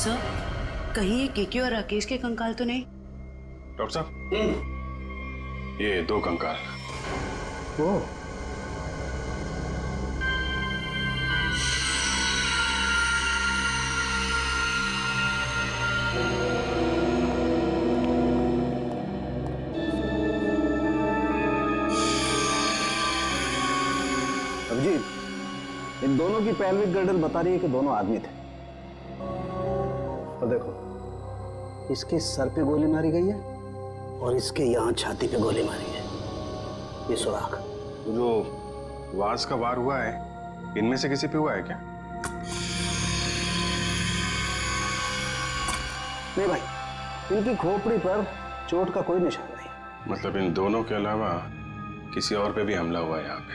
Sir, कहीं ये केके और राकेश के कंकाल तो नहीं? डॉक्टर साहब, ये 2 कंकाल। ओ, अभिजीत, इन दोनों की पैल्विक गर्डल बता रही है कि दोनों आदमी थे। और देखो, इसके सर पे गोली मारी गई है और इसके यहाँ छाती पे गोली मारी है। ये सुराख। जो वास का वार हुआ है, इनमें से किसी पे हुआ है क्या? नहीं भाई, इनकी खोपड़ी पर चोट का कोई निशान नहीं। मतलब इन दोनों के अलावा किसी और पे भी हमला हुआ है यहाँ पे?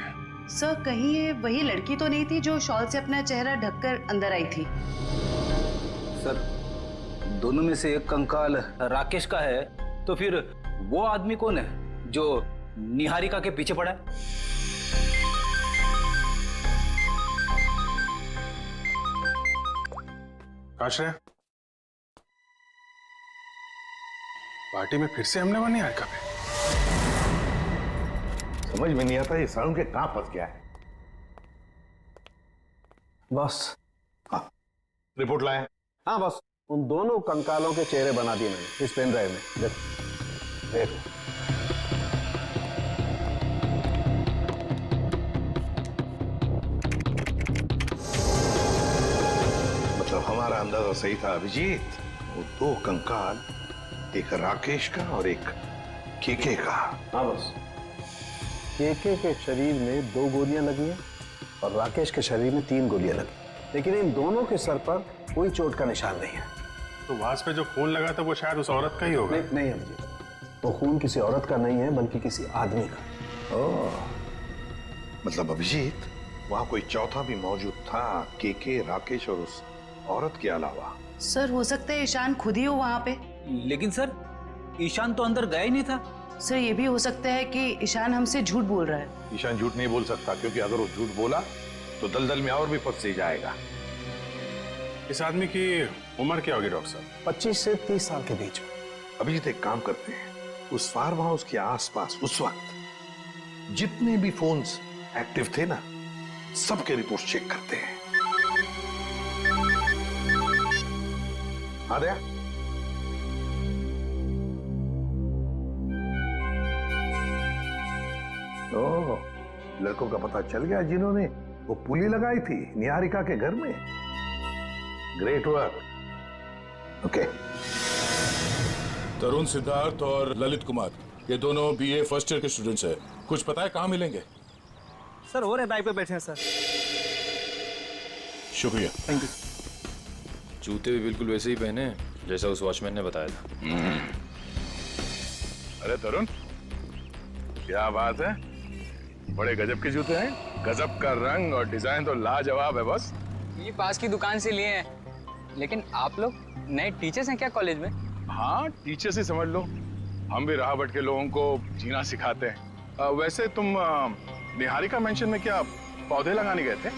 सर, कहीं ये वही लड़की तो नहीं थी जो शॉल से अपना चेहरा ढककर अंदर आई थी? सर, दोनों में से एक कंकाल राकेश का है, तो फिर वो आदमी कौन है जो निहारिका के पीछे पड़ा है? आश्रय, पार्टी में फिर से हमला हुआ निहारिका पे? समझ में नहीं आता ये साउंड के कहां फंस गया है। बस। हाँ, रिपोर्ट लाए? हाँ बस, उन दोनों कंकालों के चेहरे बना दिए मैंने इस पेन ड्राइव में। देखो देखो। मतलब हमारा अंदाजा सही था अभिजीत। वो 2 कंकाल, एक राकेश का और एक केके का। हाँ बस, केके के शरीर में 2 गोलियां लगी हैं और राकेश के शरीर में 3 गोलियां लगी, लेकिन इन दोनों के सर पर कोई चोट का निशान नहीं है। तो वास पे जो खून लगा था वो शायद उस औरत का ही होगा। नहीं नहीं अभिजीत, वो खून किसी औरत का नहीं है बल्कि किसी आदमी का। ओह, मतलब अभिजीत वहां कोई चौथा भी मौजूद था, केके, राकेश और उस औरत के अलावा। सर, हो सकता है ईशान खुद ही हो वहां पे। लेकिन सर, ईशान तो अंदर गया ही नहीं था। सर, ये भी हो सकता है कि ईशान हमसे झूठ बोल रहा है। ईशान झूठ नहीं बोल सकता, क्योंकि अगर वो झूठ बोला तो दलदल में और भी फंस जाएगा। इस आदमी की उम्र क्या होगी डॉक्टर साहब? 25 से 30 साल के बीच में। अभिजीत एक काम करते हैं, उस फार्म हाउस के आसपास उस वक्त जितने भी फोन्स एक्टिव थे ना, सबके रिपोर्ट चेक करते हैं। आ गया? ओह, लड़कों का पता चल गया जिन्होंने वो पुली लगाई थी निहारिका के घर में। Great work. ओके। तरुण, सिद्धार्थ और ललित कुमार, ये दोनों बीए फर्स्ट ईयर के स्टूडेंट्स हैं। कुछ पता है कहाँ मिलेंगे? सर, हो रहे बाइक पे बैठे हैं सर। शुक्रिया। Thank you. जूते भी बिल्कुल वैसे ही पहने हैं जैसा उस वॉचमैन ने बताया था। अरे तरुण, क्या बात है, बड़े गजब के जूते हैं। गजब का रंग और डिजाइन तो लाजवाब है बॉस। ये पास की दुकान से लिए हैं, लेकिन आप लोग नए टीचर्स हैं क्या कॉलेज में? हाँ, टीचर से समझ लो, हम भी राह भटके लोगों को जीना सिखाते हैं। वैसे तुम निहारिका मेंशन में क्या पौधे लगाने गए थे?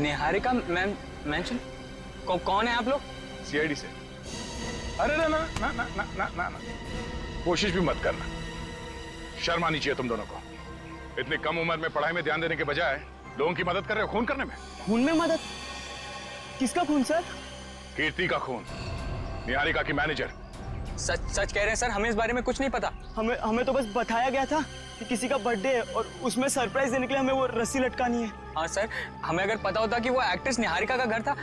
निहारिका मेंशन? कौन है आप लोग? सीआईडी से। अरे ना ना ना ना ना ना ना ना, कोशिश भी मत करना, शर्म आनी चाहिए तुम दोनों को। इतनी कम उम्र में पढ़ाई में ध्यान देने के बजाय लोगों की मदद कर रहे हो खून करने में। खून में मदद? किसका खून सर? कीर्ति का खून, निहारिका की मैनेजर। सच कह रहे हैं सर, हमें इस बारे में कुछ नहीं पता। हमें तो बस बताया गया था कि किसी का बर्थडे है और उसमें सरप्राइज देने के लिए हमें वो रस्सी लटकानी है। हाँ सर, हमें अगर पता होता कि वो एक्ट्रेस निहारिका का घर था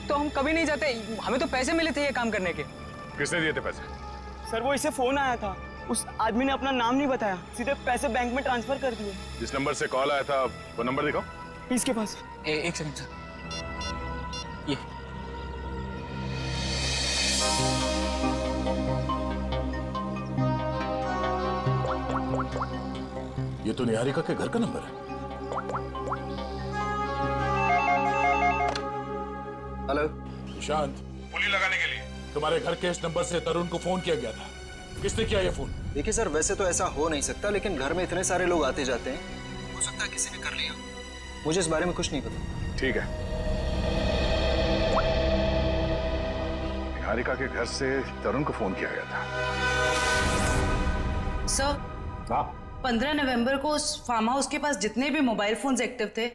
तो हम कभी नहीं जाते। हमें तो पैसे मिले थे ये काम करने के। किसने दिए थे पैसे? सर, वो इसे फोन आया था, उस आदमी ने अपना नाम नहीं बताया, सीधे पैसे बैंक में ट्रांसफर कर दिए। जिस नंबर से कॉल आया था वो नंबर दिखाओ। इसके पास। एक सेकंड सर, ये ये तो निहारिका के घर का नंबर है। हेलो शांत, पुली लगाने के लिए तुम्हारे घर के इस नंबर से तरुण को फोन किया गया था। किसने किया ये फोन? देखिए सर, वैसे तो ऐसा हो नहीं सकता, लेकिन घर में इतने सारे लोग आते जाते हैं, हो सकता है किसी ने कर लिया। मुझे इस बारे में कुछ नहीं पता। ठीक है, निहारिका के घर से तरुण को फोन किया गया था। सर, हाँ 15 नवंबर को उस फार्म हाउस के पास जितने भी मोबाइल फोन्स एक्टिव थे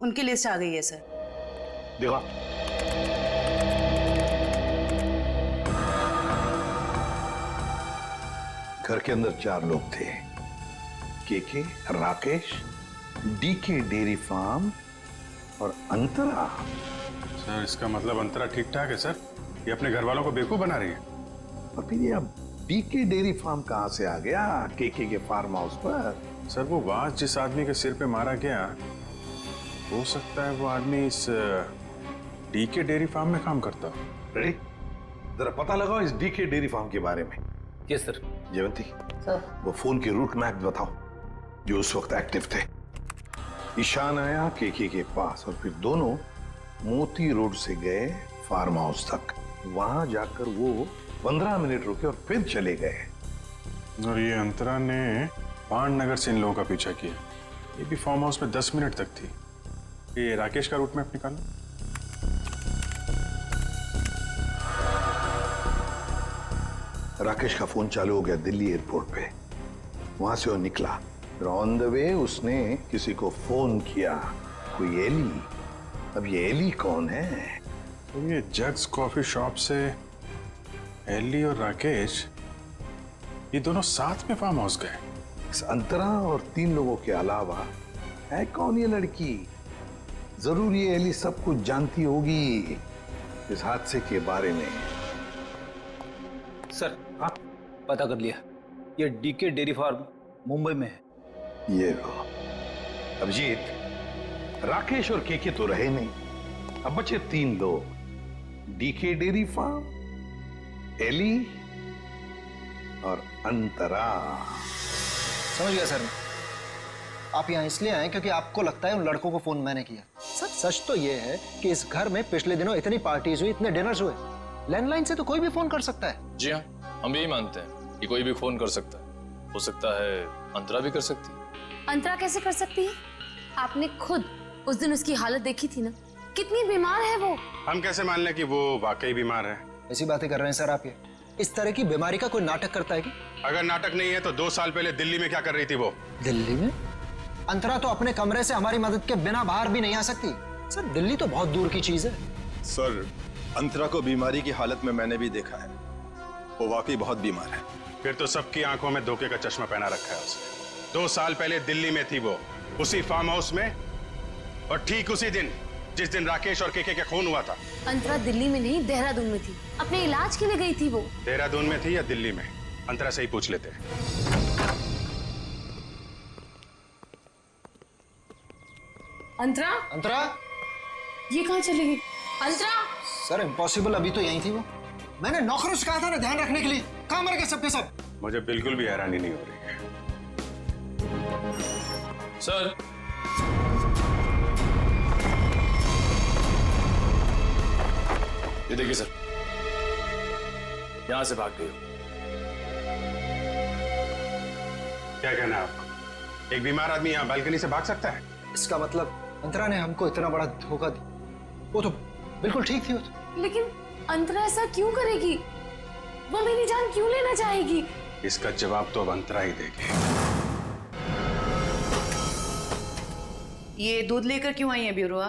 उनकी लिस्ट आ गई है सर। देखा, घर के अंदर 4 लोग थे, केके, राकेश, डीके डेयरी फार्म और अंतरा। सर इसका मतलब अंतरा ठीक ठाक है सर? ये अपने घर वालों को बेवकूफ बना रही है। और फिर ये अब डीके डेयरी फार्म कहां से आ गया केके के फार्म हाउस पर? सर वो वाज जिस आदमी के सिर पे मारा गया, हो सकता है वो आदमी इस डीके डेयरी फार्म में काम करता हो। रेडी, जरा पता लगाओ इस डीके डेयरी फार्म के बारे में। Yes sir. जयवंती, सर वो फोन के रूट मैप बताओ जो उस वक्त एक्टिव थे। ईशान आया केके के पास और फिर दोनों मोती रोड से गए फार्म हाउस तक। वहां जाकर वो 15 मिनट रुके और फिर चले गए। और ये अंतरा ने पान नगर से इन लोगों का पीछा किया। ये भी फार्म हाउस में 10 मिनट तक थी। ये राकेश का रूट मैप निकालो। राकेश का फोन चालू हो गया दिल्ली एयरपोर्ट पे। वहां से वो निकला, फिर ऑन द वे उसने किसी को फोन किया, कोई एली। अब ये एली कौन है? तो ये जग्स कॉफी शॉप से एली और राकेश ये दोनों साथ में फार्म हाउस गए। इस अंतरा और 3 लोगों के अलावा है कौन ये लड़की? जरूर ये एली सब कुछ जानती होगी इस हादसे के बारे में। सर, हाँ पता कर लिया, ये डीके डेयरी फार्म मुंबई में है। ये लो अभिजीत, राकेश और केके तो रहे नहीं, अब बचे 3 लोग, डीके डेयरी फार्म, एली और अंतरा। समझ गया सर मैं। आप यहाँ इसलिए आए क्योंकि आपको लगता है उन लड़कों को फोन मैंने किया। सर सच तो ये है कि इस घर में पिछले दिनों इतनी पार्टीज हुई, इतने डिनर्स हुए, लैंडलाइन से तो कोई भी फोन कर सकता है। जी हाँ, हम भी यही मानते हैं कि कोई भी फोन कर सकता है। हो सकता है अंतरा भी कर सकती है। अंतरा कैसे कर सकती है? आपने खुद उस दिन उसकी हालत देखी थी ना, कितनी बीमार है वो। हम कैसे मान लें कि वो वाकई बीमार है? ऐसी बातें कर रहे हैं सर आप। ये इस तरह की बीमारी का कोई नाटक करता है कि? अगर नाटक नहीं है तो 2 साल पहले दिल्ली में क्या कर रही थी वो? दिल्ली में? अंतरा तो अपने कमरे से हमारी मदद के बिना बाहर भी नहीं आ सकती। सर दिल्ली तो बहुत दूर की चीज है। सर, अंतरा को बीमारी की हालत में मैंने भी देखा है, वो वाकई बहुत बीमार है। फिर तो सबकी आंखों में धोखे का चश्मा पहना रखा है उसने। 2 साल पहले दिल्ली में थी वो, उसी फार्म हाउस में, और ठीक उसी दिन जिस दिन राकेश और केके का खून हुआ था। अंतरा दिल्ली में नहीं, देहरादून में थी, अपने इलाज के लिए गई थी वो। देहरादून में थी या दिल्ली में? अंतरा से ही पूछ लेते हैं। अंतरा? अंतरा? ये कहाँ चली गई? अंतरा? सर इम्पॉसिबल, अभी तो यही थी वो। मैंने नौकरों से कहा था ना ध्यान रखने के लिए, कहाँ मर गए सबके सब? मुझे बिल्कुल भी हैरानी नहीं हो रही है। सर, ये देखिए सर, यहां से भाग गई हो। क्या कहना है आपको? एक बीमार आदमी यहाँ बालकनी से भाग सकता है? इसका मतलब अंतरा ने हमको इतना बड़ा धोखा दिया। वो तो बिल्कुल ठीक थी वो तो। लेकिन अंतरा ऐसा क्यों करेगी? वो मेरी जान क्यों लेना चाहेगी? इसका जवाब तो अब अंतरा ही देगी। ये दूध लेकर क्यों आई है ब्यूरो?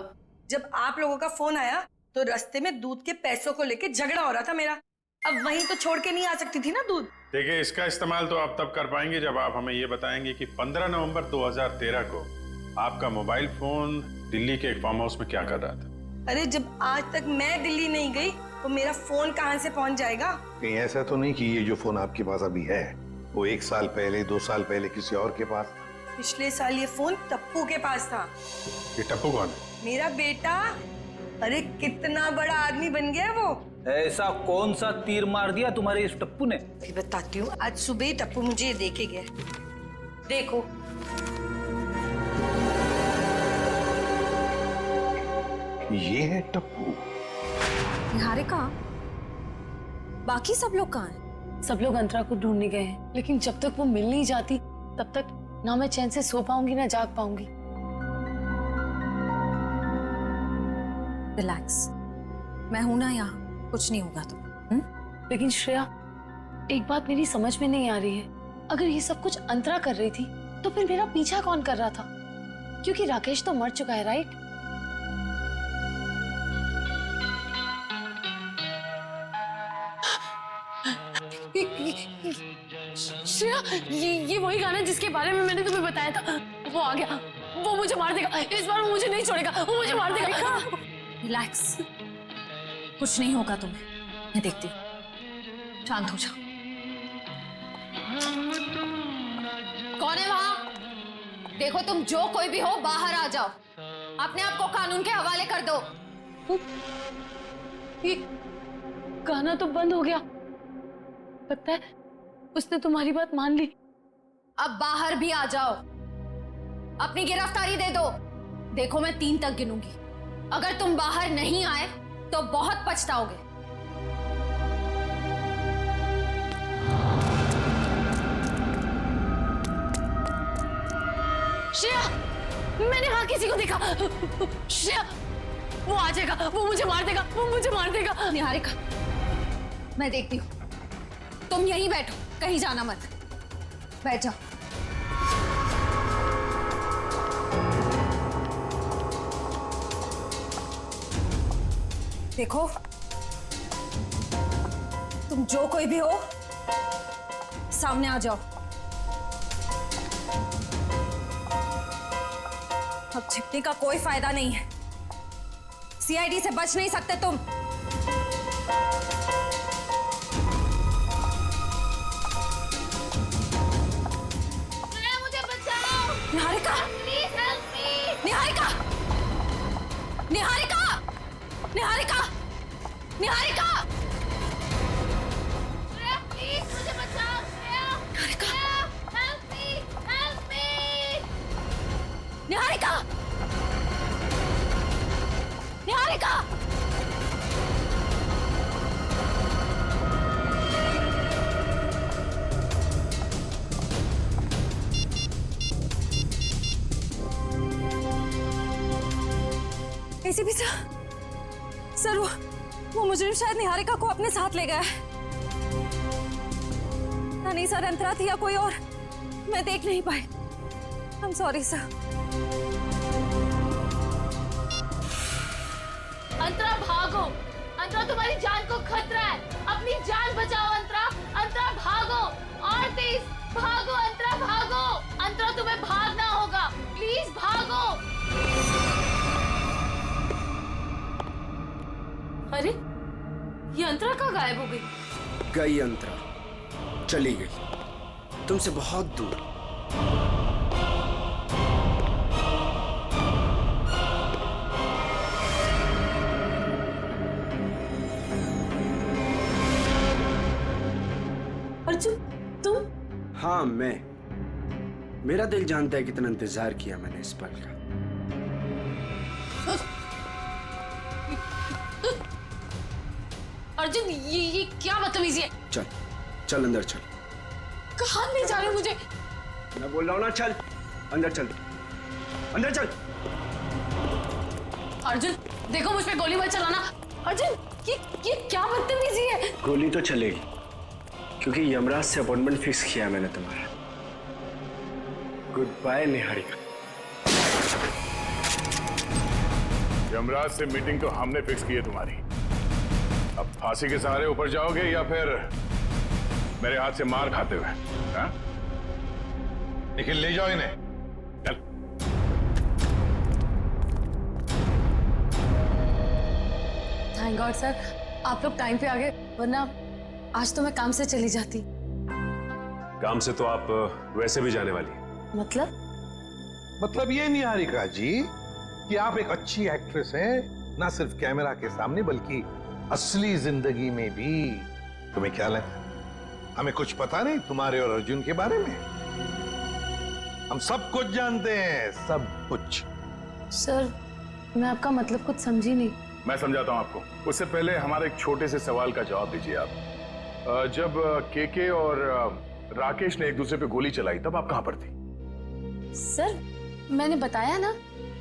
जब आप लोगों का फोन आया तो रास्ते में दूध के पैसों को लेके झगड़ा हो रहा था मेरा। अब वहीं तो छोड़ के नहीं आ सकती थी ना दूध। देखिए, इसका इस्तेमाल तो आप तब कर पाएंगे जब आप हमें ये बताएंगे कि 15 नवंबर 2013 को आपका मोबाइल फोन दिल्ली के एक फार्म हाउस में क्या कर रहा था। अरे जब आज तक मैं दिल्ली नहीं गई तो मेरा फोन कहाँ से पहुँच जाएगा? कहीं ऐसा तो नहीं कि ये जो फोन आपके पास अभी है वो 1 साल पहले 2 साल पहले किसी और के पास? पिछले साल ये फोन टप्पू के पास था। ये टप्पू कौन है? मेरा बेटा। अरे कितना बड़ा आदमी बन गया वो। ऐसा कौन सा तीर मार दिया तुम्हारे इस टप्पू ने? भी बताती हूँ। आज सुबह टप्पू मुझे देखे गए। देखो ये है टप्पू। निहारिका, बाकी सब लोग कहाँ हैं? सब लोग अंतरा को ढूंढने गए हैं, लेकिन जब तक वो मिल नहीं जाती तब तक ना मैं चैन से सो पाऊंगी ना जाग पाऊंगी। रिलैक्स, मैं हूं ना यहाँ, कुछ नहीं होगा तो। लेकिन श्रेया, एक बात मेरी समझ में नहीं आ रही है। अगर ये सब कुछ अंतरा कर रही थी तो फिर मेरा पीछा कौन कर रहा था? क्योंकि राकेश तो मर चुका है, राइट? श्रेया, ये वही गाना जिसके बारे में मैंने तुम्हें बताया था। वो आ गया, वो मुझे मार देगा। इस बार वो मुझे नहीं छोड़ेगा, वो मुझे मार देगा। रिलैक्स, कुछ नहीं होगा तुम्हें, मैं देखती हूँ। शांत हो जाओ। कौन है वहां? देखो, तुम जो कोई भी हो बाहर आ जाओ। अपने आप को कानून के हवाले कर दो। ये गाना तो बंद हो गया। लगता है उसने तुम्हारी बात मान ली। अब बाहर भी आ जाओ, अपनी गिरफ्तारी दे दो। देखो, मैं 3 तक गिनूंगी। अगर तुम बाहर नहीं आए तो बहुत पछताओगे। श्रेया, मैंने वहां किसी को देखा। श्रेया, वो आ जाएगा, वो मुझे मार देगा, वो मुझे मार देगा। निहारिका, मैं देखती हूँ। तुम यहीं बैठो, कहीं जाना मत। बैठ जाओ। देखो, तुम जो कोई भी हो सामने आ जाओ। अब छिपने का कोई फायदा नहीं है। सीआईडी से बच नहीं सकते तुम। मुझे बचाओ। Niharika, please help me. Niharika, Niharika, Niharika, Niharika, please मुझे बचाओ। Niharika, help me, help me. Niharika, Niharika, ACP sir, वो मुजरिम शायद निहारिका को अपने साथ ले गया है। नहीं सर, अंतरा थी या कोई और, मैं देख नहीं पाई। I am sorry sir. Antara, भागो। अंतरा, तुम्हारी जान को खतरा है। अपनी जान बचाओ अंतरा। अंतरा, भागो और तेज भागो। अंतरा, भागो। अंतरा, तुम्हें भागना होगा। प्लीज भागो। अरे, ये अंतरा कहाँ गायब हो गई? गई अंतरा, चली गई तुमसे बहुत दूर। अर्जुन, तुम? हाँ, मैं। मेरा दिल जानता है कितना इंतजार किया मैंने इस पल का। अर्जुन, ये क्या बदतमीजी है? चल चल अंदर चल। कहाँ ले जा रहे हो मुझे? मैं बोल रहा हूँ ना, चल अंदर चल, अंदर चल। अर्जुन, देखो, मुझ पे गोली मत चलाना। अर्जुन, ये क्या बदतमीजी है? गोली तो चलेगी, क्योंकि यमराज से अपॉइंटमेंट फिक्स किया मैंने तुम्हारा। Good bye Niharika. यमराज से मीटिंग तो हमने फिक्स की है तुम्हारी। अब फांसी के सहारे ऊपर जाओगे या फिर मेरे हाथ से मार खाते हुए? हाँ? निखिल, ले जाओ इन्हें। चल। थैंक गॉड सर, आप लोग टाइम पे आ गए, वरना आज तो मैं काम से चली जाती। काम से तो आप वैसे भी जाने वाली हैं। मतलब ये निहारिका जी कि आप एक अच्छी एक्ट्रेस हैं, ना सिर्फ कैमरा के सामने बल्कि असली जिंदगी में भी। तुम्हें क्या लगता है हमें कुछ पता नहीं तुम्हारे और अर्जुन के बारे में? हम सब कुछ जानते हैं, सब कुछ। सर, मैं आपका मतलब कुछ समझी नहीं। मैं समझाता हूं आपको। उससे पहले हमारे एक छोटे से सवाल का जवाब दीजिए आप। जब केके और राकेश ने एक दूसरे पे गोली चलाई तब आप कहां पर थी? सर, मैंने बताया ना,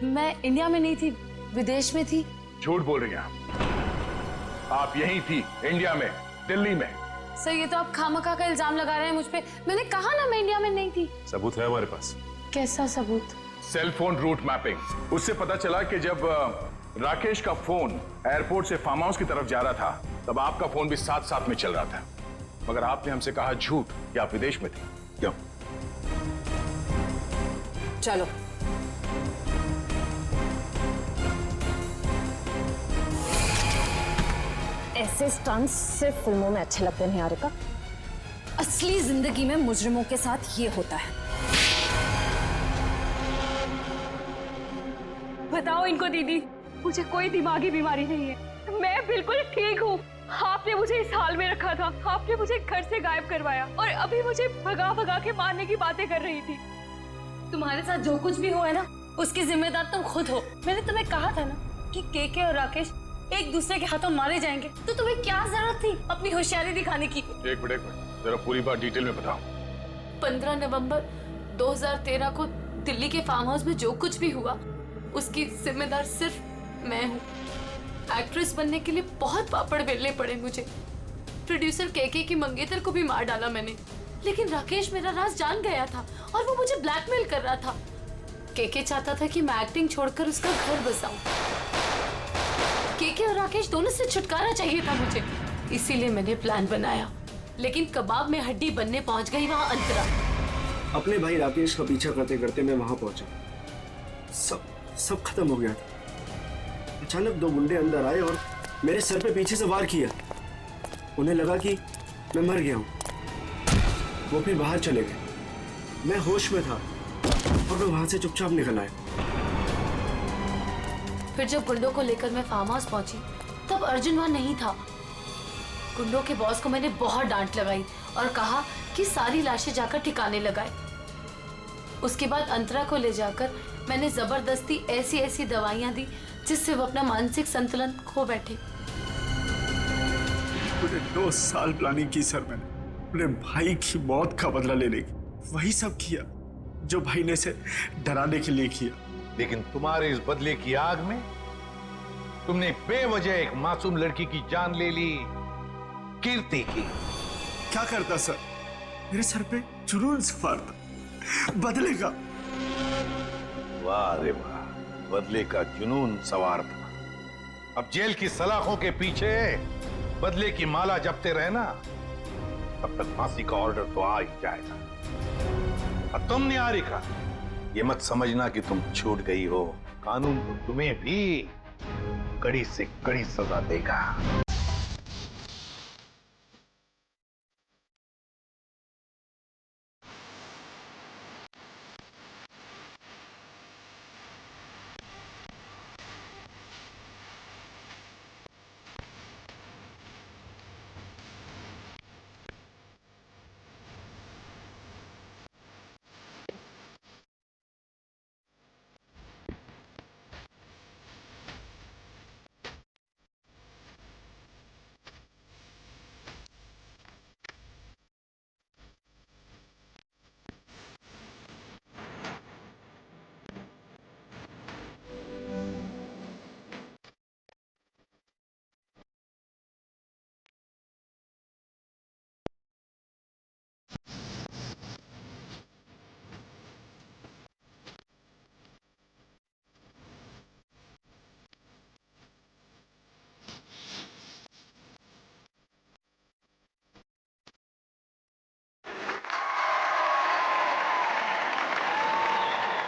मैं इंडिया में नहीं थी, विदेश में थी। झूठ बोल रही हैं आप यहीं थी, इंडिया में, दिल्ली में। सर ये तो आप खामखा का इल्जाम लगा रहे हैं मुझ पे। मैंने कहा ना मैं इंडिया में नहीं थी। सबूत है हमारे पास। कैसा सबूत? Cell phone route mapping. उससे पता चला कि जब राकेश का फोन एयरपोर्ट से फार्म हाउस की तरफ जा रहा था तब आपका फोन भी साथ साथ में चल रहा था, मगर आपने हमसे कहा झूठ कि आप विदेश में थे। क्यों? चलो ऐसे स्टंट्स सिर्फ फिल्मों में अच्छे लगते हैं निहारिका। असली जिंदगी में मुजरिमों के साथ ये होता है। बताओ इनको दीदी, मुझे कोई दिमागी बीमारी नहीं है, मैं बिल्कुल ठीक हूँ। आपने मुझे इस हाल में रखा था, आपने मुझे घर से गायब करवाया और अभी मुझे भगा भगा के मारने की बातें कर रही थी। तुम्हारे साथ जो कुछ भी हुआ है ना उसकी जिम्मेदार तुम खुद हो। मैंने तुम्हें कहा था ना कि केके और राकेश एक दूसरे के हाथों मारे जाएंगे, तो तुम्हें क्या जरूरत थी अपनी होशियारी दिखाने की? एक मिनट जरा पूरी बात डिटेल में बताओ। 15 नवंबर 2013 को दिल्ली के फार्म हाउस में जो कुछ भी हुआ उसकी जिम्मेदार सिर्फ मैं हूँ। एक्ट्रेस बनने के लिए बहुत पापड़ बेलने पड़े मुझे। प्रोड्यूसर केके की मंगेतर को भी मार डाला मैंने, लेकिन राकेश मेरा राज जान गया था और वो मुझे ब्लैकमेल कर रहा था। केके चाहता था कि मैं एक्टिंग छोड़कर उसका घर बसाऊं। केके और राकेश दोनों से छुटकारा चाहिए था मुझे, इसीलिए मैंने प्लान बनाया। लेकिन कबाब में हड्डी बनने पहुंच गई वहां अंतरा। अपने भाई राकेश का पीछा करते करते मैं वहां पहुंचा। सब खत्म हो गया था। अचानक दो गुंडे अंदर आए और मेरे सर पे पीछे से वार किया। उन्हें लगा कि मैं मर गया हूं। वो फिर बाहर चले गए। मैं होश में था और मैं वहां से चुपचाप निकल आया। फिर जब गुंडों को लेकर मैं फार्म हाउस पहुंची तब अर्जुन वहां नहीं था। गुंडों के बॉस को मैंने बहुत डांट लगाई और कहा कि सारी लाशें जाकर ठिकाने लगाए। उसके बाद अंतरा को ले जाकर मैंने जबरदस्ती ऐसी दवाइयां दी जिससे वो अपना मानसिक संतुलन खो बैठे। पूरे 2 साल प्लानिंग की सर मैंने अपने भाई की मौत का बदला लेने की। वही सब किया जो भाई ने से डराने के लिए किया। लेकिन तुम्हारे इस बदले की आग में तुमने बेवजह एक मासूम लड़की की जान ले ली, कीर्ति की। क्या करता सर? मेरे सर पे जुनून सवार था बदले का। वाह रे वाह, बदले का जुनून सवार था। अब जेल की सलाखों के पीछे बदले की माला जपते रहना, तब तक फांसी का ऑर्डर तो आ ही जाएगा। और तुम निहारिका, ये मत समझना कि तुम छूट गई हो। कानून तो तुम्हें भी कड़ी से कड़ी सजा देगा।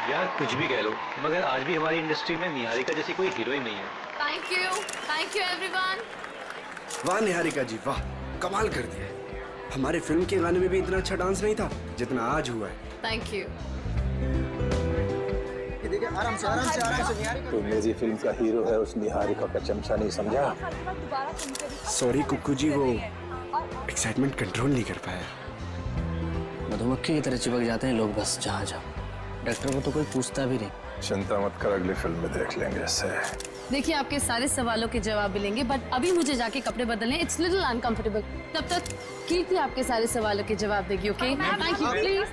यार कुछ भी कह लो, मगर आज भी हमारी इंडस्ट्री में निहारिका जैसी कोई हीरोइन नहीं है। Thank you everyone. वाह निहारिका जी वाह, कमाल कर दिया। हमारे फिल्म के गाने में भी इतना अच्छा डांस नहीं था जितना आज हुआ है। Thank you. देखिए आराम से निहारिका। तो मेरी फिल्म का हीरो है, उस निहारिका का चमचा नहीं समझा। सॉरी कुक्कू जी, वो एक्साइटमेंट कंट्रोल नहीं कर पाया। मधुमक्खी की तरह चिपक जाते हैं लोग बस जहाँ जाओ। डॉक्टर को तो कोई पूछता भी नहीं। चिंता मत कर, अगली फिल्म में देख लेंगे इसे। देखिए आपके सारे सवालों के जवाब मिलेंगे, बट अभी मुझे जाके कपड़े बदलने, इट्स लिटिल अनकंफर्टेबल। तब तक कीर्ति आपके सारे सवालों के जवाब देगी। Okay thank you please.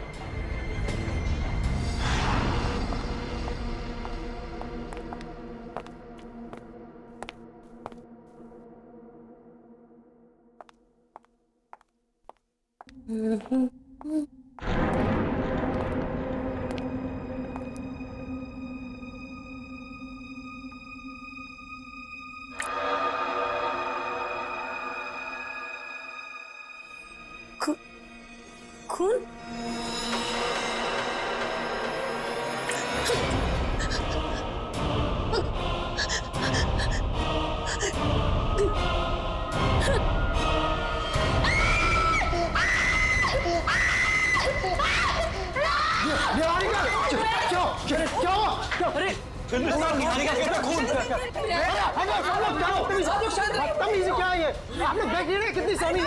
खून? क्या है ये? आपने देख लिया कितनी सारी है?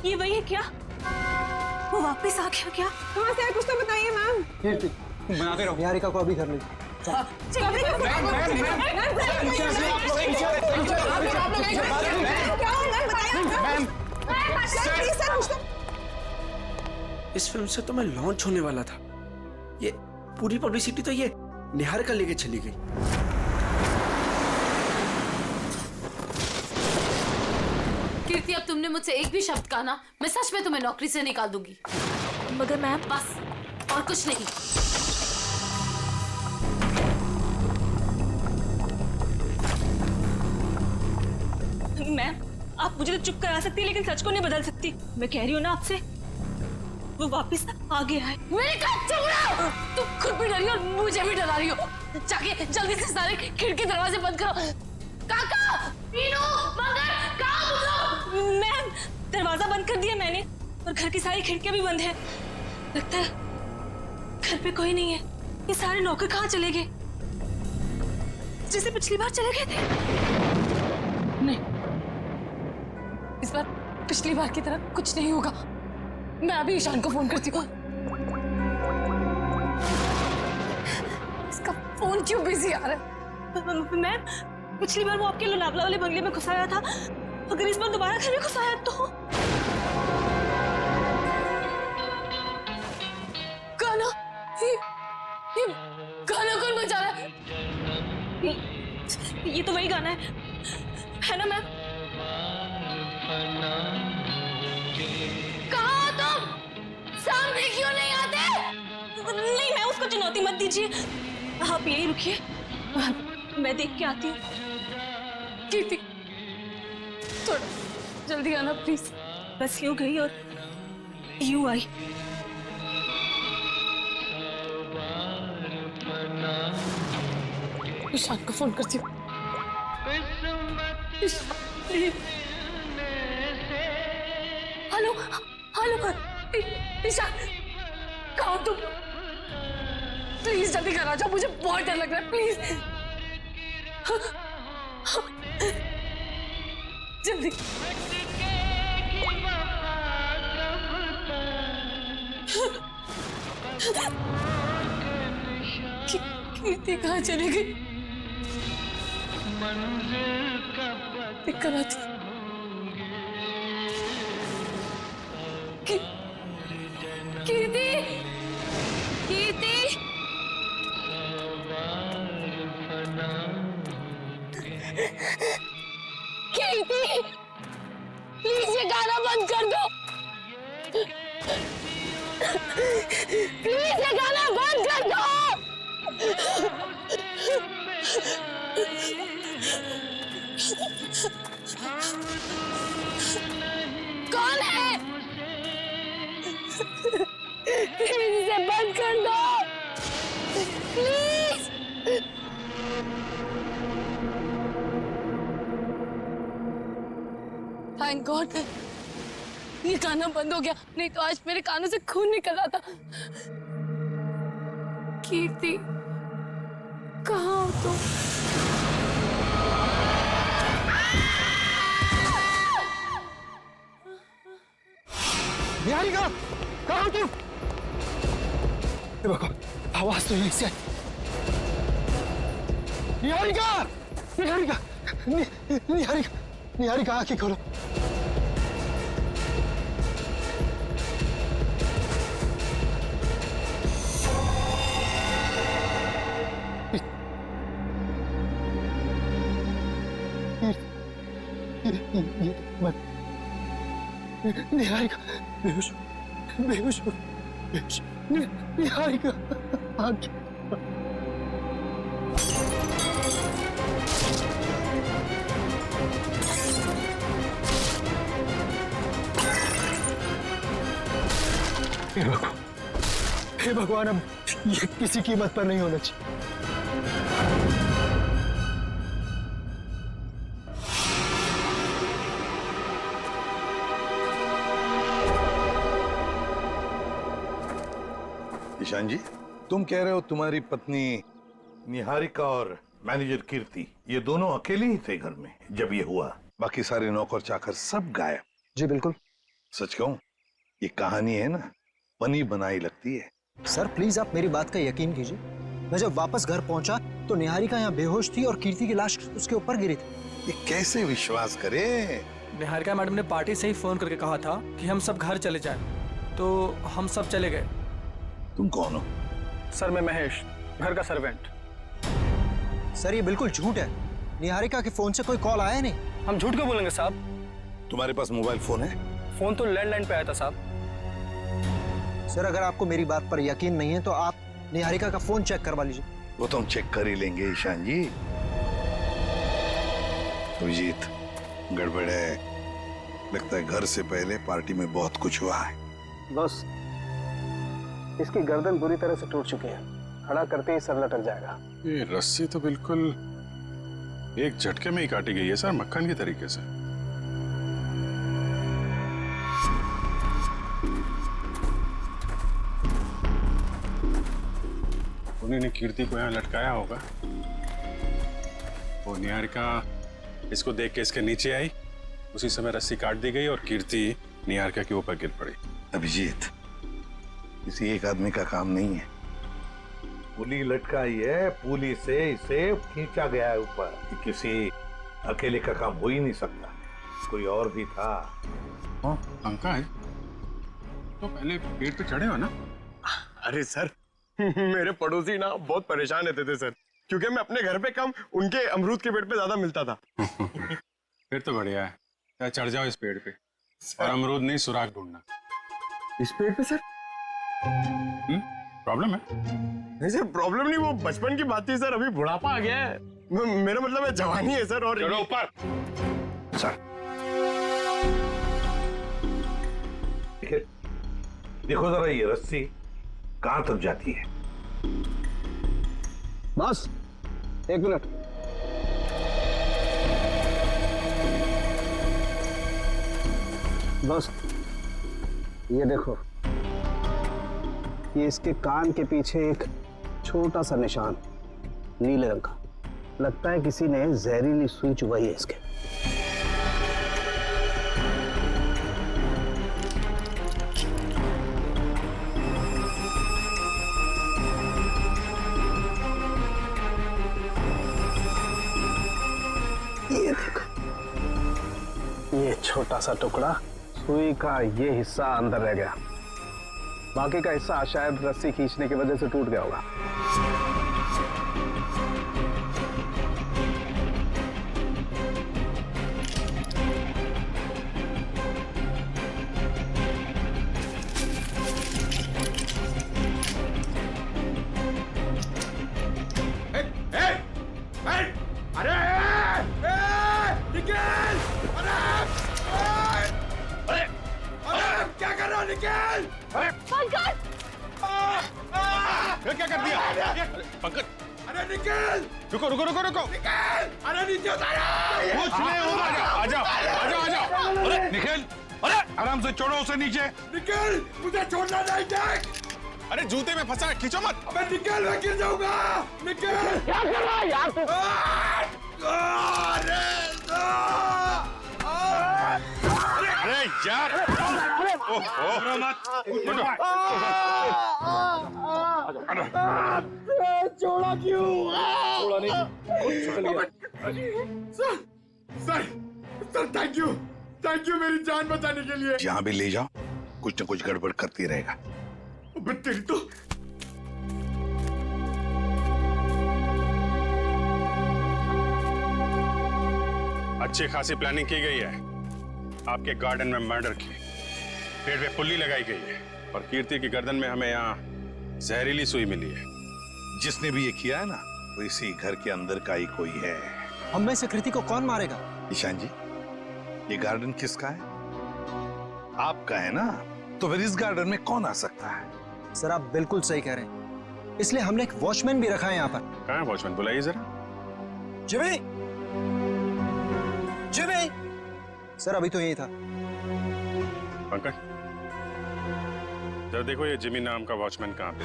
ये वही है क्या? वो वापस आ गया क्या? कहाँ से है कुछ तो बताइए मैम। कीर्ति बनाते रहो। निहारिका को अभी घर ले इस फिल्म से तो मैं लॉन्च होने वाला था, ये पूरी पब्लिसिटी तो ये निहारिका लेके चली गई। कीर्ति, अब तुमने मुझसे एक भी शब्द कहा ना, मैं सच में तुम्हें नौकरी से निकाल दूंगी। मगर मैम, बस और कुछ नहीं। मैम, आप मुझे तो चुप करा सकती है लेकिन सच को नहीं बदल सकती। मैं कह रही हूँ ना आपसे, वो वापस आ गया है। मेरी चुप रहो। तुम खुद भी डरी हो और मुझे भी डरा रही हो। जाके जल्दी से सारे खिड़की दरवाजे बंद करो। काका, मीनू, मंगर, कहाँ हो? मैम, दरवाजा बंद कर दिया मैंने और घर की सारी खिड़कियां भी बंद है। लगता है घर पे कोई नहीं है। ये सारे नौकर कहाँ चले गए? जैसे पिछली बार चले गए थे। नहीं, इस बार पिछली बार की तरह कुछ नहीं होगा। मैं अभी ईशान को फोन करती हूँ। इसका फोन क्यों बिजी आ रहा है? मैम, पिछली बार वो आपके लोनावला वाले बंगले में घुसाया था, अगर इस बार दोबारा घर में घुसाया तो? गाना, ये गाना कौन बजा रहा है? ये तो वही गाना है ना मैम? कहाँ हो तुम? सामने क्यों नहीं आते? नहीं, मैं उसको चुनौती मत दीजिए, आप यही रुकिए, मैं देख के आती हूँ। कीर्ति, थोड़ा जल्दी आना प्लीज। बस यूं गई और यूं आई। ईशान को फोन करती हूँ। हेलो हेलो, ईशान, कहाँ हो तुम? प्लीज जल्दी घर आ जाओ, मुझे बहुत डर लग रहा है। प्लीज जल्दी। कीर्ति कहाँ चली गई? दिक्कत आती। कीर्ति, कीर्ति, कीर्ति, प्लीज ये गाना बंद कर दो। प्लीज ये गाना बंद कर दो। कौन है? प्लीज इसे बंद कर दो, प्लीज। थैंक गॉड ये गाना बंद हो गया, नहीं तो आज मेरे कानों से खून निकल रहा था। कीर्ति, कहाँ हो तुम? निहारिका, कहाँ हो तुम? आवाज तो यहीं से आई। निहारिका, निहारिका, निहारिका, निहारिका, आंखें खोलो। ये मैं निहारिका बेहोश बेहोश बेहोश निहारिका आगे हे भगवान, अब ये किसी कीमत पर नहीं होना चाहिए। ईशान जी, तुम कह रहे हो तुम्हारी पत्नी निहारिका और मैनेजर कीर्ति ये दोनों अकेले ही थे घर में जब ये हुआ, बाकी सारे नौकर चाकर सब गायब? जी बिल्कुल। सच कहूं, ये कहानी है ना, बनी बनाई लगती है। सर प्लीज आप मेरी बात का यकीन कीजिए, मैं जब वापस घर पहुंचा तो निहारिका यहाँ बेहोश थी और कीर्ति की लाश उसके ऊपर गिरी थी। ये कैसे विश्वास करे? निहारिका मैडम ने पार्टी से ही फोन करके कहा था कि हम सब घर चले जाएं, तो हम सब चले गए। तुम कौन हो? सर मैं महेश, घर का सर्वेंट। सर ये बिल्कुल झूठ है, निहारिका के फोन से कोई कॉल आया नहीं। हम झूठ क्यों बोलेंगे साहब? तुम्हारे पास मोबाइल फोन है? फोन तो लैंडलाइन पे आया था साहब। सर अगर आपको मेरी बात पर यकीन नहीं है तो आप निहारिका का फोन चेक करवा लीजिए। वो तो हम चेक कर ही लेंगे ईशान जी। अभिजीत, गड़बड़ है, लगता है घर से पहले पार्टी में बहुत कुछ हुआ है। बस इसकी गर्दन बुरी तरह से टूट चुकी है, खड़ा करते ही सर लटक जाएगा। ये रस्सी तो बिल्कुल एक झटके में ही काटी गई है सर, मक्खन के तरीके से। उन्हीं ने कीर्ति को यहाँ लटकाया होगा। वो निहारिका इसको देख के इसके नीचे आई, उसी समय रस्सी काट दी गई और कीर्ति निहारिका के ऊपर गिर पड़ी। अभिजीत, किसी एक आदमी का काम नहीं है, पुली लटकाई है, पुली से इसे खींचा गया है ऊपर। ये किसी अकेले का काम हो ही नहीं सकता, कोई और भी था। पंखा है तो पहले पेड़ पे चढ़े हो ना? अरे सर मेरे पड़ोसी ना बहुत परेशान रहते थे सर, क्योंकि मैं अपने घर पे कम उनके अमरूद के पेड़ पे ज्यादा मिलता था। फिर तो बढ़िया है, चढ़ जाओ इस पेड़ पे और अमरूद नहीं सुराग ढूंढना। इस पेड़ पे सर? प्रॉब्लम है? नहीं सर प्रॉब्लम नहीं, वो बचपन की बात थी सर, अभी बुढ़ापा आ गया है। मेरा मतलब है जवानी है सर। और चलो ऊपर। सर देखो जरा ये रस्सी कहां तक जाती है। बस एक मिनट। बस ये देखो, ये इसके कान के पीछे एक छोटा सा निशान नीले रंग का, लगता है किसी ने जहरीली सुई चुभाई है इसके। ये देखो, ये छोटा सा टुकड़ा, सुई का ये हिस्सा अंदर रह गया, बाकी का हिस्सा शायद रस्सी खींचने की वजह से टूट गया होगा। क्या कर दिया? पंकज, अरे निकल! रुको रुको रुको रुको! निकल! अरे नीचे उतारो! कुछ नहीं होगा, आ जाओ आ जाओ आ जाओ। अरे निकल, अरे आराम से छोड़ो उसे नीचे। निकल! मुझे छोड़ना नहीं, देख! अरे जूते में फंसा है, खींचो मत। अबे निकल, मैं गिर जाऊंगा। निकल! क्या कर रहा है यार तू? अरे यार, ओहो मत, छोड़ा क्यों? छोड़ा नहीं, सर थैंक यू मेरी जान बचाने के लिए। जहां भी ले जाओ कुछ न कुछ गड़बड़ करती रहेगा। तेरी तो अच्छी खासी प्लानिंग की गई है। आपके गार्डन में मर्डर की, पेड़ पे पुल्ली लगाई गई है और कीर्ति की गर्दन में हमें यहाँ जहरीली सुई मिली है। जिसने भी ये किया है ना, वो इसी घर के अंदर का ही कोई है। हम में से कृति को कौन मारेगा? ईशान जी, ये गार्डन किसका है? आपका है ना, तो फिर इस गार्डन में कौन आ सकता है? सर आप बिल्कुल सही कह रहे हैं, इसलिए हमने एक वॉचमैन भी रखा है यहाँ पर। कहाँ है वॉचमैन? बुलाइए जरा। Jimmy, Jimmy. सर अभी तो यही था। पंकज, जरा देखो ये जिमी नाम का वॉचमैन कहाँ पे?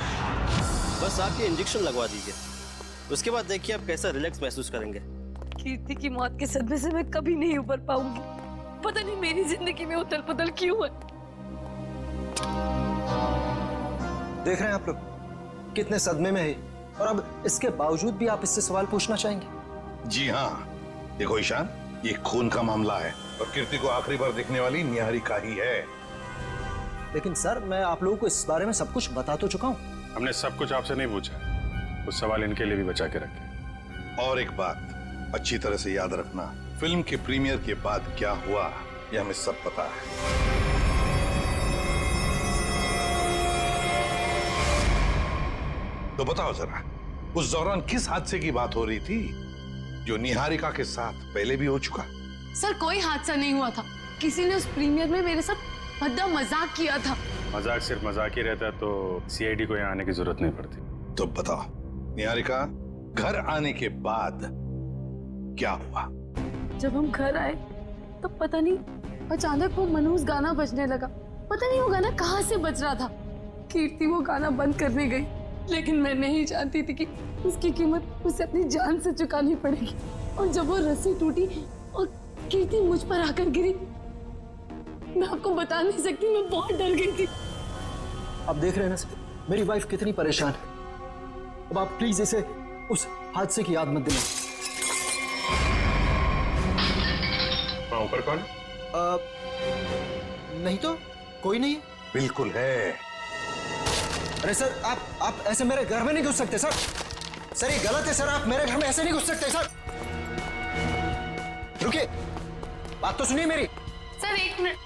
बस आके इंजेक्शन लगवा दीजिए, उसके बाद देखिए आप कैसा रिलैक्स महसूस करेंगे। कीर्ति की मौत के सदमे से मैं कभी नहीं उबर पाऊंगी। पता नहीं मेरी जिंदगी में उथल पुथल क्यों है। देख रहे हैं आप लोग कितने सदमे में है, और अब इसके बावजूद भी आप इससे सवाल पूछना चाहेंगे? जी हाँ, देखो ईशान, ये खून का मामला है और कीर्ति को आखिरी बार देखने वाली निहारिका ही है। लेकिन सर मैं आप लोगों को इस बारे में सब कुछ बता तो चुका हूँ। हमने सब कुछ आपसे नहीं पूछा, कुछ सवाल इनके लिए भी बचा के रखे। और एक बात अच्छी तरह से याद रखना, फिल्म के प्रीमियर के बाद क्या हुआ ये हमें सब पता है। तो बताओ जरा, उस दौरान किस हादसे की बात हो रही थी जो निहारिका के साथ पहले भी हो चुका? सर कोई हादसा नहीं हुआ था, किसी ने उस प्रीमियर में मेरे साथ भद्दा मजाक किया था। मजाक सिर्फ मजाक ही रहता तो सीआईडी को यहाँ आने की जरूरत नहीं पड़ती। तो बताओ निहारिका, घर आने के बाद क्या हुआ? जब हम घर आए तो पता नहीं अचानक वो मनहूस गाना बजने लगा। पता नहीं वो गाना कहाँ से बज रहा था। कीर्ति वो गाना बंद करने गई, लेकिन मैं नहीं जानती थी कि उसकी कीमत उसे अपनी जान से चुकानी पड़ेगी। और जब वो रस्सी टूटी और कीर्ति मुझ पर आकर गिरी, मैं आपको बता नहीं सकती, मैं बहुत डर गई थी। अब देख रहे हैं ना सर, मेरी वाइफ कितनी परेशान है। अब आप प्लीज इसे उस हादसे की याद मत दिलाएं। ऊपर कौन? नहीं तो कोई नहीं है। बिल्कुल है। अरे सर आप ऐसे मेरे घर में नहीं घुस सकते सर। सर ये गलत है सर, आप मेरे घर में ऐसे नहीं घुस सकते सर। रुकिए, बात तो सुनिए मेरी। सर एक मिनट।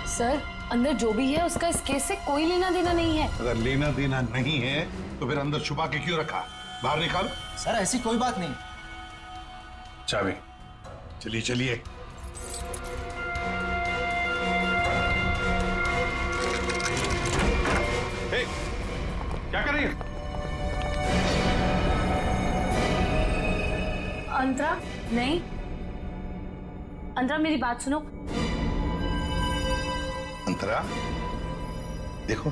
सर अंदर जो भी है उसका इस केस से कोई लेना देना नहीं है। अगर लेना देना नहीं है तो फिर अंदर छुपा के क्यों रखा? बाहर निकाल। सर ऐसी कोई बात नहीं। चाबी। चलिए चलिए। क्या कर रही है? अंतरा नहीं, अंतरा मेरी बात सुनो। अंतरा देखो,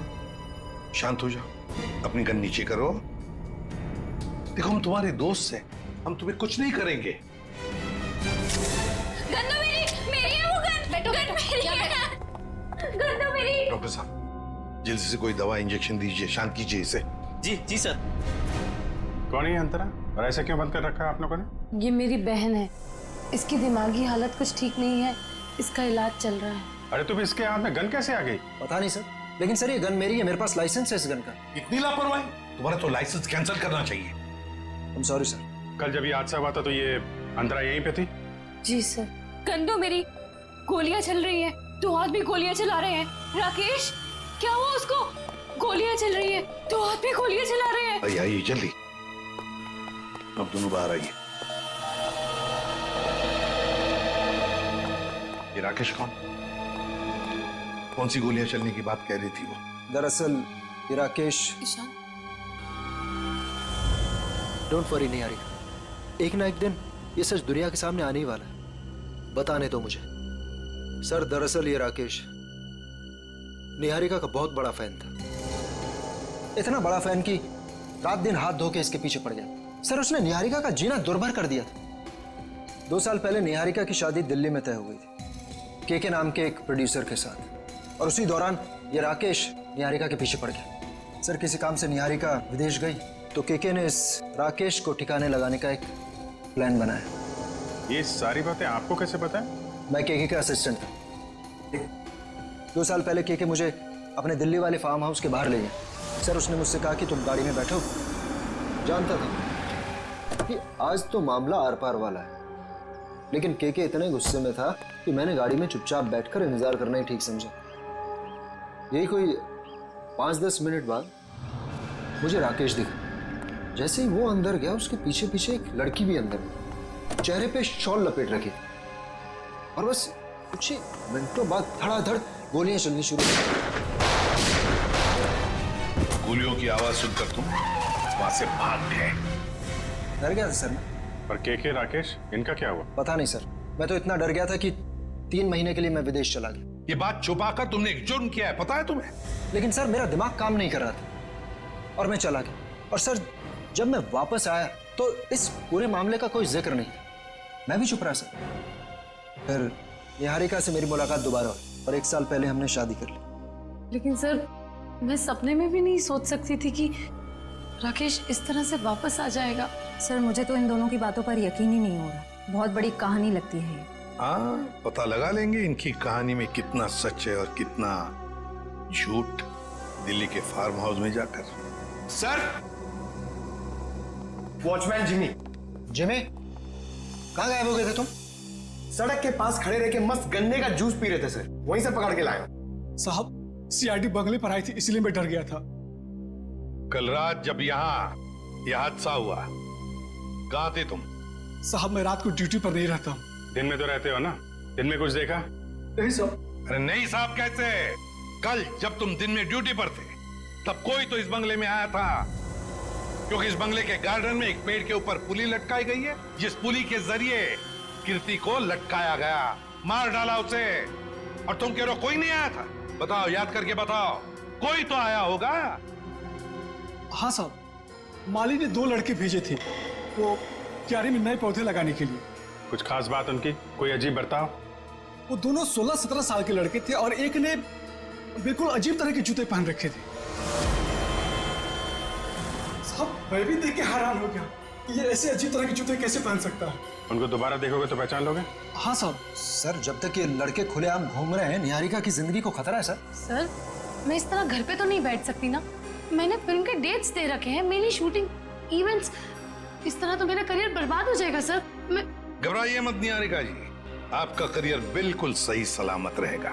शांत हो जाओ, अपनी गन नीचे करो। देखो हम तुम्हारे दोस्त हैं, हम तुम्हें कुछ नहीं करेंगे। गन तो मेरी है वो गन। बैठो, गन मेरी है। गन तो मेरी। डॉक्टर साहब जल्दी से कोई दवा इंजेक्शन दीजिए, शांत कीजिए इसे। जी जी सर। कौन है अंतरा, और ऐसे क्यों बंद कर रखा है आप लोगों ने? ये मेरी बहन है, इसकी दिमागी हालत कुछ ठीक नहीं है, इसका इलाज चल रहा है। अरे तुम इसके हाथ में गन कैसे आ गई? पता नहीं सर, लेकिन सर ये गन मेरी है, मेरे पास लाइसेंस है इस गन का। इतनी लापरवाही? तुम्हारा तो लाइसेंस कैंसिल करना चाहिए। I'm sorry sir. कल जब ये हादसा हुआ था तो ये अंतरा यहीं पे थी? जी सर। गन तो मेरी, गोलियां चल रही है, दो आदमी गोलियां चला रहे हैं। राकेश क्या हुआ उसको? गोलियां चल रही है, दो आदमी गोलियां चला रहे हैं। आइए जल्दी, अब दोनों बाहर आइए। ये राकेश कौन सी गोलियां चलने की बात कह रही थी वो? दरअसल ये राकेश। ईशान डोंट वरी निहारिका, एक ना एक दिन ये सच दुनिया के सामने आने ही वाला है। बताने दो मुझे। सर दरअसल ये राकेश निहारिका का बहुत बड़ा फैन था, इतना बड़ा फैन कि रात दिन हाथ धो के इसके पीछे पड़ गया। सर उसने निहारिका का जीना दुर्भर कर दिया था। 2 साल पहले निहारिका की शादी दिल्ली में तय हो गई थी के नाम के एक प्रोड्यूसर के साथ, और उसी दौरान ये राकेश निहारिका के पीछे पड़ गया। सर किसी काम से निहारिका विदेश गई तो के ने इस राकेश को ठिकाने लगाने का एक प्लान बनाया। ये सारी बातें आपको कैसे पता है? मैं के का असिस्टेंट था। 2 साल पहले के मुझे अपने दिल्ली वाले फार्म हाउस के बाहर ले गया। सर उसने मुझसे कहा कि तुम गाड़ी में बैठो। जानता था कि आज तो मामला आर पार वाला है, लेकिन केके इतने गुस्से में था कि मैंने गाड़ी में चुपचाप बैठकर इंतजार करना ही ठीक समझा। यही कोई 5-10 मिनट बाद मुझे राकेश दिखा। जैसे ही वो अंदर गया, उसके पीछे पीछे एक लड़की भी अंदर गई, चेहरे पे शॉल लपेट रखी थी, और बस कुछ ही मिनटों बाद धड़ाधड़ गोलियां चलनी शुरू हुई। गोलियों की आवाज सुनकर तुम वहां से भाग गए। डर गया था सर मैं। पर केके राकेश, इनका क्या हुआ? पता नहीं सर, मैं तो इतना डर गया था कि 3 महीने के लिए मैं विदेश चला गया। ये बात छुपाकर तुमने एक जुर्म किया है, पता है तुम्हें? लेकिन सर मेरा दिमाग काम नहीं कर रहा था और मैं चला गया। और सर जब मैं वापस आया तो इस पूरे मामले का कोई जिक्र नहीं था। मैं भी चुप रहा सर। फिर निहारिका से मेरी मुलाकात दोबारा हुई और 1 साल पहले हमने शादी कर ली। लेकिन सर मैं सपने में भी नहीं सोच सकती थी कि राकेश इस तरह से वापस आ जाएगा। सर मुझे तो इन दोनों की बातों पर यकीन ही नहीं हो रहा। बहुत बड़ी कहानी लगती है ये। हाँ, पता लगा लेंगे इनकी कहानी में कितना सच है और कितना झूठ, दिल्ली के फार्म हाउस में जाकर। Sir, watchman Jimmy. जिमी, कहाँ गायब हो गए थे तुम? सड़क के पास खड़े रह के मस्त गन्ने का जूस पी रहे थे सर, वहीं से पकड़ के लाए। साहब सीआईडी बंगले पर आई थी, इसलिए मैं डर गया था। कल रात जब यहाँ यह हादसा हुआ, कहाँ थे तुम? साहब मैं रात को ड्यूटी पर नहीं रहता हूँ। दिन में तो रहते हो ना? दिन में कुछ देखा? नहीं साहब। अरे नहीं साहब कैसे? कल जब तुम दिन में ड्यूटी पर थे तब कोई तो इस बंगले में आया था, क्योंकि इस बंगले के गार्डन में एक पेड़ के ऊपर पुली लटकाई गई है, जिस पुली के जरिए कीर्ति को लटकाया गया, मार डाला उसे। और तुम कह रहे हो कोई नहीं आया था? बताओ, याद करके बताओ, कोई तो आया होगा। हाँ साहब, माली ने 2 लड़के भेजे थे वो क्यारी में नए पौधे लगाने के लिए। कुछ खास बात उनकी? कोई अजीब बर्ताव? वो दोनों 16-17 साल के लड़के थे और एक ने बिल्कुल अजीब तरह के जूते पहन रखे थे। साहब मैं भी देख के हैरान हो गया, ये ऐसे अजीब तरह के जूते कैसे पहन सकता है। उनको दोबारा देखोगे तो पहचान लोगे? हाँ साहब। सर जब तक ये लड़के खुलेआम घूम रहे हैं, निहारिका की जिंदगी को खतरा है सर। सर मैं इस तरह घर पे तो नहीं बैठ सकती ना। मैंने फिल्म के डेट्स दे रखे हैं, मेरी शूटिंग, इवेंट्स। इस तरह तो मेरा करियर बर्बाद हो जाएगा सर। मैं घबराइए मत निहारिका जी, आपका करियर बिल्कुल सही सलामत रहेगा।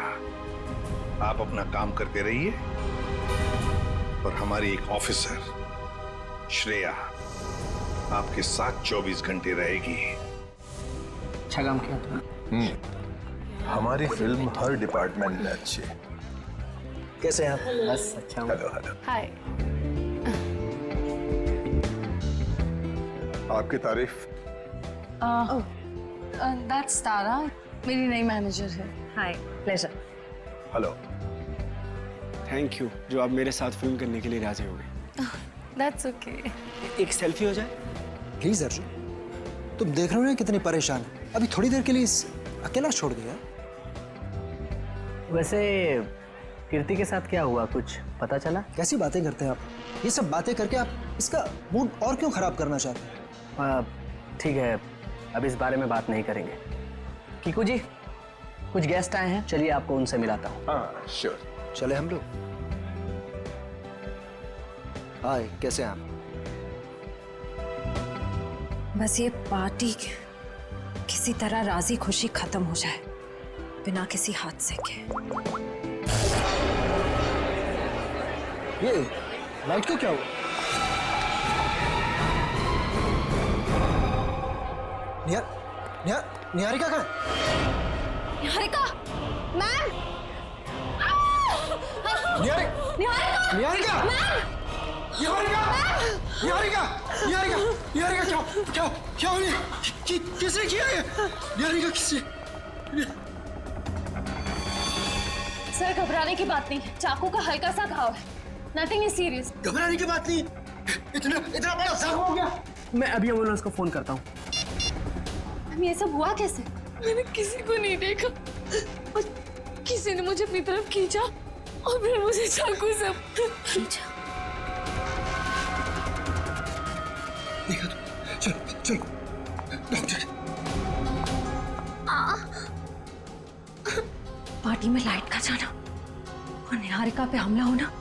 आप अपना काम करते रहिए और हमारी एक ऑफिसर श्रेया आपके साथ 24 घंटे रहेगी। अच्छा काम किया तुमने। हमारी फिल्म हर डिपार्टमेंट में अच्छी है। कैसे हैं आप? बस अच्छा हूँ। Hello hello. हाय। आपकी तारीफ। दैट्स तारा, मेरी नई मैनेजर है। Hi, pleasure. Hello. Thank you जो आप मेरे साथ फिल्म करने के लिए राजी हो गए। That's okay. एक सेल्फी हो जाए प्लीज अर्जुन, तुम देख रहे हो ना कितनी परेशान है। अभी थोड़ी देर के लिए अकेला छोड़ दिया। वैसे कीर्ति के साथ क्या हुआ, कुछ पता चला? कैसी बातें करते हैं आप? ये सब बातें करके आप इसका मूड और क्यों खराब करना चाहते हैं? ठीक है, अब इस बारे में बात नहीं करेंगे। कीकू जी, कुछ गेस्ट आए हैं, चलिए आपको उनसे मिलाता हूँ। हाँ श्योर। चले हम लोग। हाय, कैसे हैं आप? बस ये पार्टी किसी तरह राजी खुशी खत्म हो जाए, बिना किसी हादसे के। ये लाइट को क्या हुआ? निहारिका कहाँ है? निहारिका, मैम। निहारिका, निहारिका, निहारिका, निहारिका, निहारिका, क्या क्या हो गया? किसने किया है? निहारिका किसने? सर घबराने की बात नहीं, चाकू का हल्का सा घाव है, नथिंग इज सीरियस। घबराने की बात नहीं, इतना बड़ा जख्म हो गया। मैं अभी एम्बुलेंस को फोन करता हूँ। ये सब हुआ कैसे? मैंने किसी को नहीं देखा और किसी ने मुझे अपनी तरफ खींचा और फिर मुझे चाकू से खींचा। देखा तो, चल चल डॉक्टर। पार्टी में लाइट का जाना और निहारिका पे हमला होना,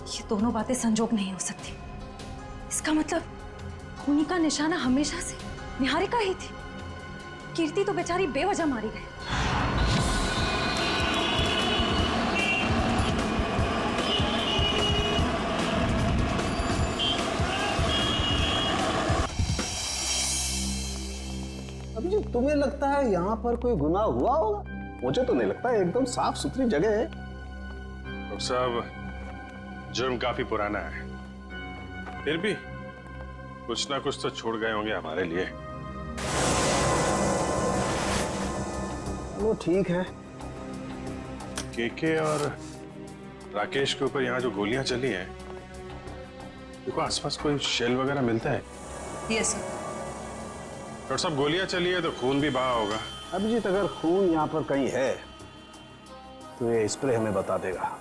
ये दोनों बातें संजोग नहीं हो सकती। इसका मतलब खूनी का निशाना हमेशा से निहारिका ही थी। कीर्ति तो बेचारी बेवजह मारी गई। अभी तुम्हें लगता है यहाँ पर कोई गुनाह हुआ होगा? मुझे तो नहीं लगता, एकदम साफ सुथरी जगह है। डॉक्टर साहब, जुर्म काफी पुराना है, फिर भी कुछ ना कुछ तो छोड़ गए होंगे हमारे लिए। वो ठीक है। केके और राकेश के ऊपर यहाँ जो गोलियां चली हैं, देखो आसपास कोई शेल वगैरह मिलता है? Yes sir. डॉक्टर साहब, गोलियां चली है तो खून भी बहा होगा। अभिजीत, अगर खून यहाँ पर कहीं है तो ये स्प्रे हमें बता देगा।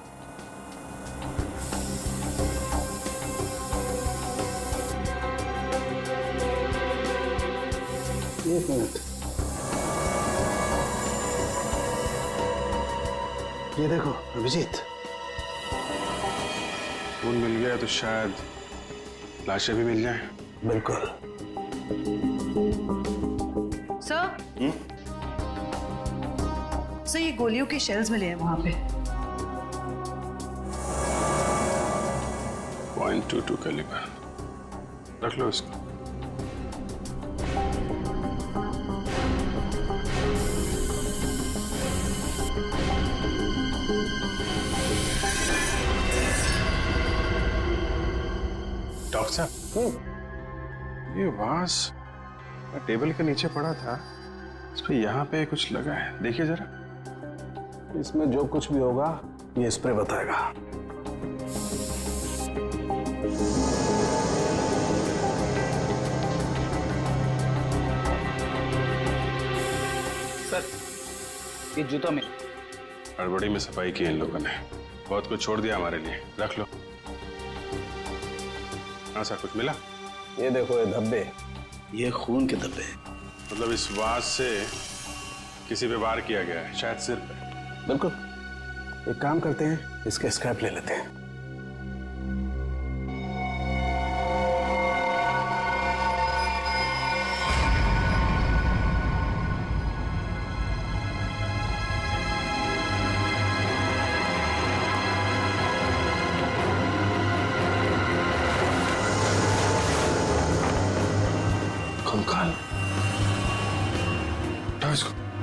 एक मिनट, ये देखो अभिजीत, खून मिल गया तो शायद लाशें भी मिल जाएं। बिल्कुल। सर, सर ये गोलियों के शेल्स मिले हैं वहां पे। .22 कैलिबर, रख लो इसको। डॉक्टर साहब, ये वास टेबल के नीचे पड़ा था, इस पे यहाँ पे कुछ लगा है, देखिए जरा। इसमें जो कुछ भी होगा ये स्प्रे बताएगा। सर, ये जूता में हड़बड़ी में सफाई की इन लोगों ने, बहुत कुछ छोड़ दिया हमारे लिए, रख लो। हाँ सर, कुछ मिला? ये देखो, ये धब्बे, ये खून के धब्बे। मतलब इस वास से किसी पे वार किया गया है, शायद सिर पे। बिल्कुल। एक काम करते हैं, इसके स्क्रैप ले लेते हैं। कंकाल, उठाओ इसको।